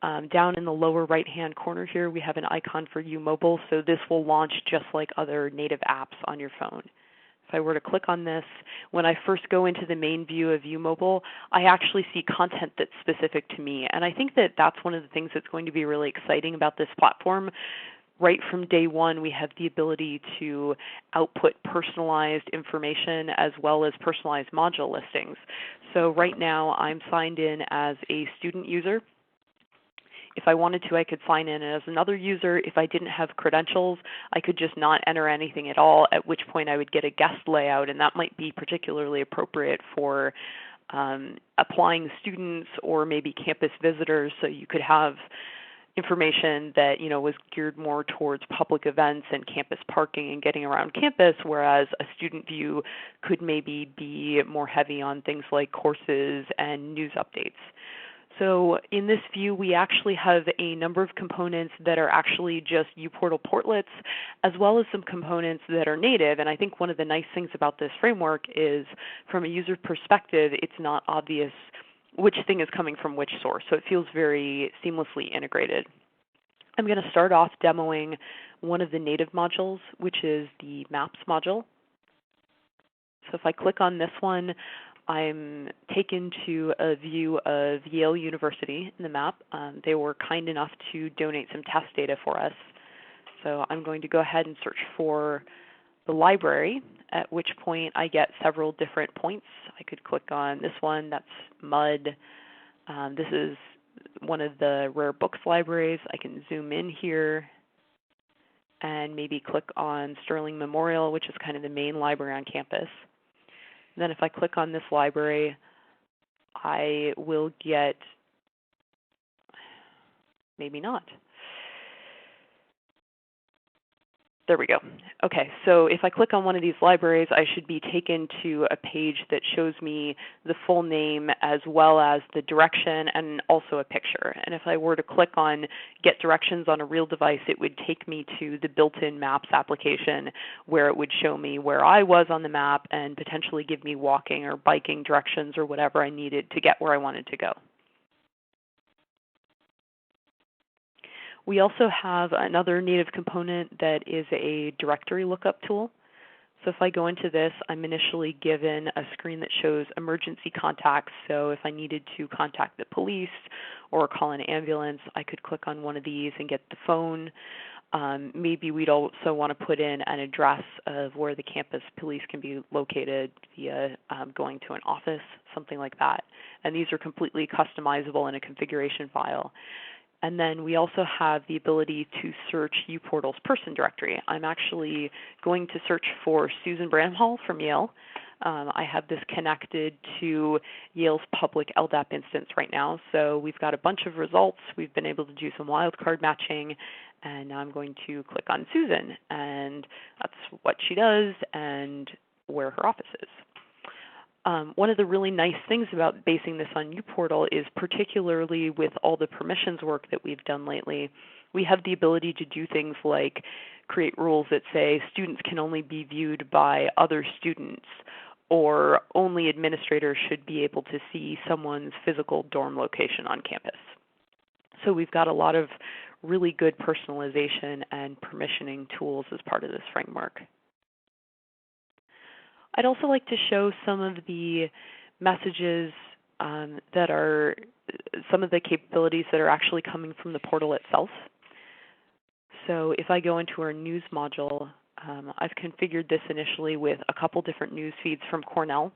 Down in the lower right-hand corner here, we have an icon for uMobile, so this will launch just like other native apps on your phone. If I were to click on this, when I first go into the main view of uMobile, I actually see content that's specific to me. And I think that that's one of the things that's going to be really exciting about this platform. Right from day one, we have the ability to output personalized information as well as personalized module listings. So right now, I'm signed in as a student user. If I wanted to, I could sign in as another user. If I didn't have credentials, I could just not enter anything at all, at which point I would get a guest layout, and that might be particularly appropriate for applying students or maybe campus visitors. So you could have information that was geared more towards public events and campus parking and getting around campus, whereas a student view could maybe be more heavy on things like courses and news updates. So in this view, we actually have a number of components that are actually just uPortal portlets, as well as some components that are native. And I think one of the nice things about this framework is, from a user perspective, it's not obvious which thing is coming from which source. So it feels very seamlessly integrated. I'm going to start off demoing one of the native modules, which is the Maps module. So if I click on this one, I'm taken to a view of Yale University in the map. They were kind enough to donate some test data for us. So I'm going to go ahead and search for the library, at which point I get several different points. I could click on this one, that's MUD. This is one of the rare books libraries. I can zoom in here and maybe click on Sterling Memorial, which is kind of the main library on campus. And then if I click on this library, I will get, maybe not. There we go. Okay, so if I click on one of these libraries, I should be taken to a page that shows me the full name as well as the direction and also a picture. And if I were to click on Get Directions on a real device, it would take me to the built-in Maps application where it would show me where I was on the map and potentially give me walking or biking directions or whatever I needed to get where I wanted to go. We also have another native component that is a directory lookup tool. So if I go into this, I'm initially given a screen that shows emergency contacts. So if I needed to contact the police or call an ambulance, I could click on one of these and get the phone. Maybe we'd also want to put in an address of where the campus police can be located via going to an office, something like that. And these are completely customizable in a configuration file. And then we also have the ability to search uPortal's person directory. I'm actually going to search for Susan Bramhall from Yale. I have this connected to Yale's public LDAP instance right now. So we've got a bunch of results. We've been able to do some wildcard matching. And now I'm going to click on Susan. And that's what she does and where her office is. One of the really nice things about basing this on uPortal is, particularly with all the permissions work that we've done lately, we have the ability to do things like create rules that say students can only be viewed by other students, or only administrators should be able to see someone's physical dorm location on campus. So we've got a lot of really good personalization and permissioning tools as part of this framework. I'd also like to show some of the messages that are some of the capabilities that are actually coming from the portal itself. So if I go into our news module, I've configured this initially with a couple different news feeds from Cornell.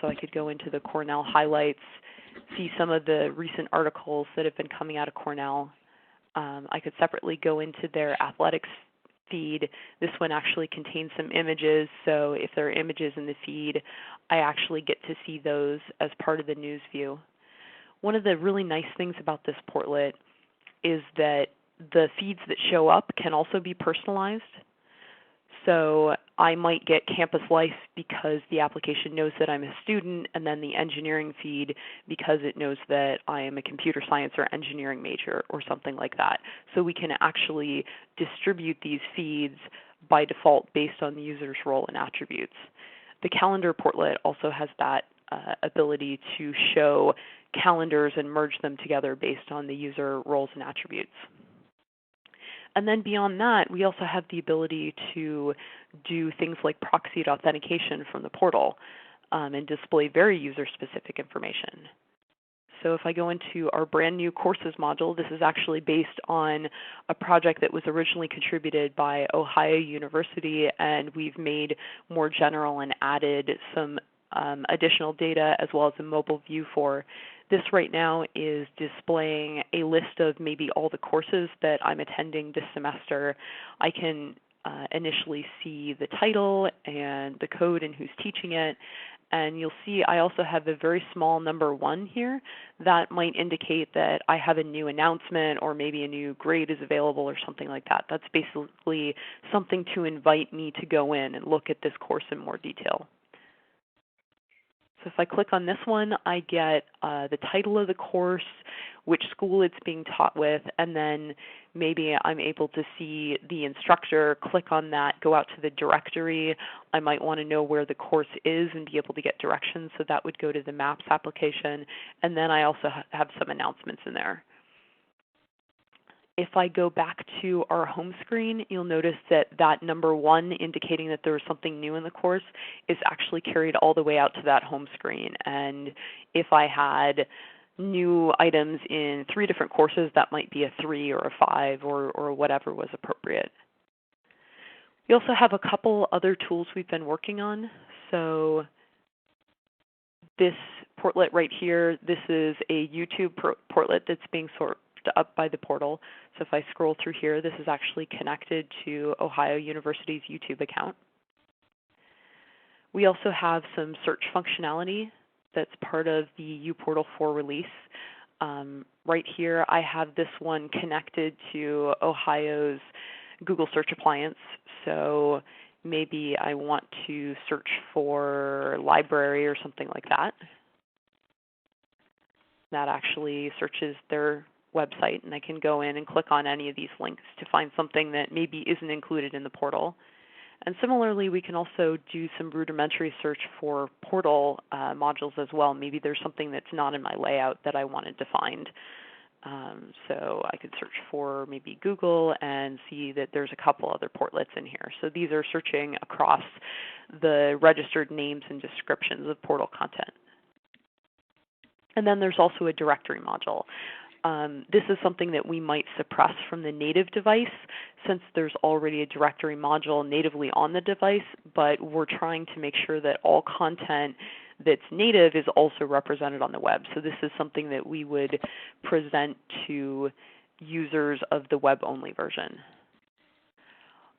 So I could go into the Cornell highlights, see some of the recent articles that have been coming out of Cornell. I could separately go into their athletics feed. This one actually contains some images, so if there are images in the feed, I actually get to see those as part of the news view. One of the really nice things about this portlet is that the feeds that show up can also be personalized. So I might get campus life because the application knows that I'm a student, and then the engineering feed because it knows that I am a computer science or engineering major or something like that. So we can actually distribute these feeds by default based on the user's role and attributes. The calendar portlet also has that ability to show calendars and merge them together based on the user roles and attributes. And then beyond that, we also have the ability to do things like proxied authentication from the portal and display very user-specific information. So if I go into our brand new courses module, this is actually based on a project that was originally contributed by Ohio University, and we've made more general and added some additional data as well as a mobile view for. This right now is displaying a list of maybe all the courses that I'm attending this semester. I can initially see the title and the code and who's teaching it. And you'll see I also have a very small number 1 here. That might indicate that I have a new announcement or maybe a new grade is available or something like that. That's basically something to invite me to go in and look at this course in more detail. So if I click on this one, I get the title of the course, which school it's being taught with, and then maybe I'm able to see the instructor, click on that, go out to the directory. I might want to know where the course is and be able to get directions, so that would go to the Maps application. And then I also have some announcements in there. If I go back to our home screen, you'll notice that that number 1 indicating that there was something new in the course is actually carried all the way out to that home screen. And if I had new items in 3 different courses, that might be a 3 or a 5 or whatever was appropriate. We also have a couple other tools we've been working on. So this portlet right here, this is a YouTube portlet that's being sorted up by the portal. So if I scroll through here, this is actually connected to Ohio University's YouTube account. We also have some search functionality that's part of the uPortal 4 release. Right here, I have this one connected to Ohio's Google Search Appliance. So maybe I want to search for library or something like that. That actually searches their website, and I can go in and click on any of these links to find something that maybe isn't included in the portal. And similarly, we can also do some rudimentary search for portal modules as well. Maybe there's something that's not in my layout that I wanted to find. So I could search for maybe Google and see that there's a couple other portlets in here. So these are searching across the registered names and descriptions of portal content. And then there's also a directory module. This is something that we might suppress from the native device since there's already a directory module natively on the device, but we're trying to make sure that all content that's native is also represented on the web. So this is something that we would present to users of the web-only version.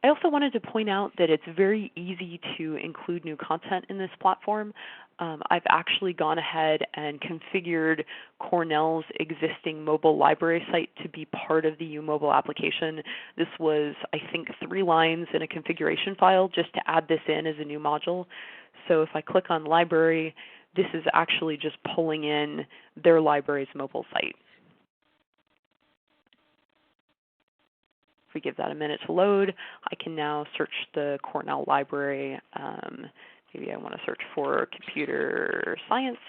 I also wanted to point out that it's very easy to include new content in this platform. I've actually gone ahead and configured Cornell's existing mobile library site to be part of the uMobile application. This was, I think, 3 lines in a configuration file just to add this in as a new module. So if I click on library, this is actually just pulling in their library's mobile site. If we give that a minute to load, I can now search the Cornell library. Maybe I want to search for computer science.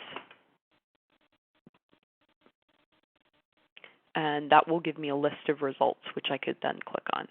And that will give me a list of results, which I could then click on.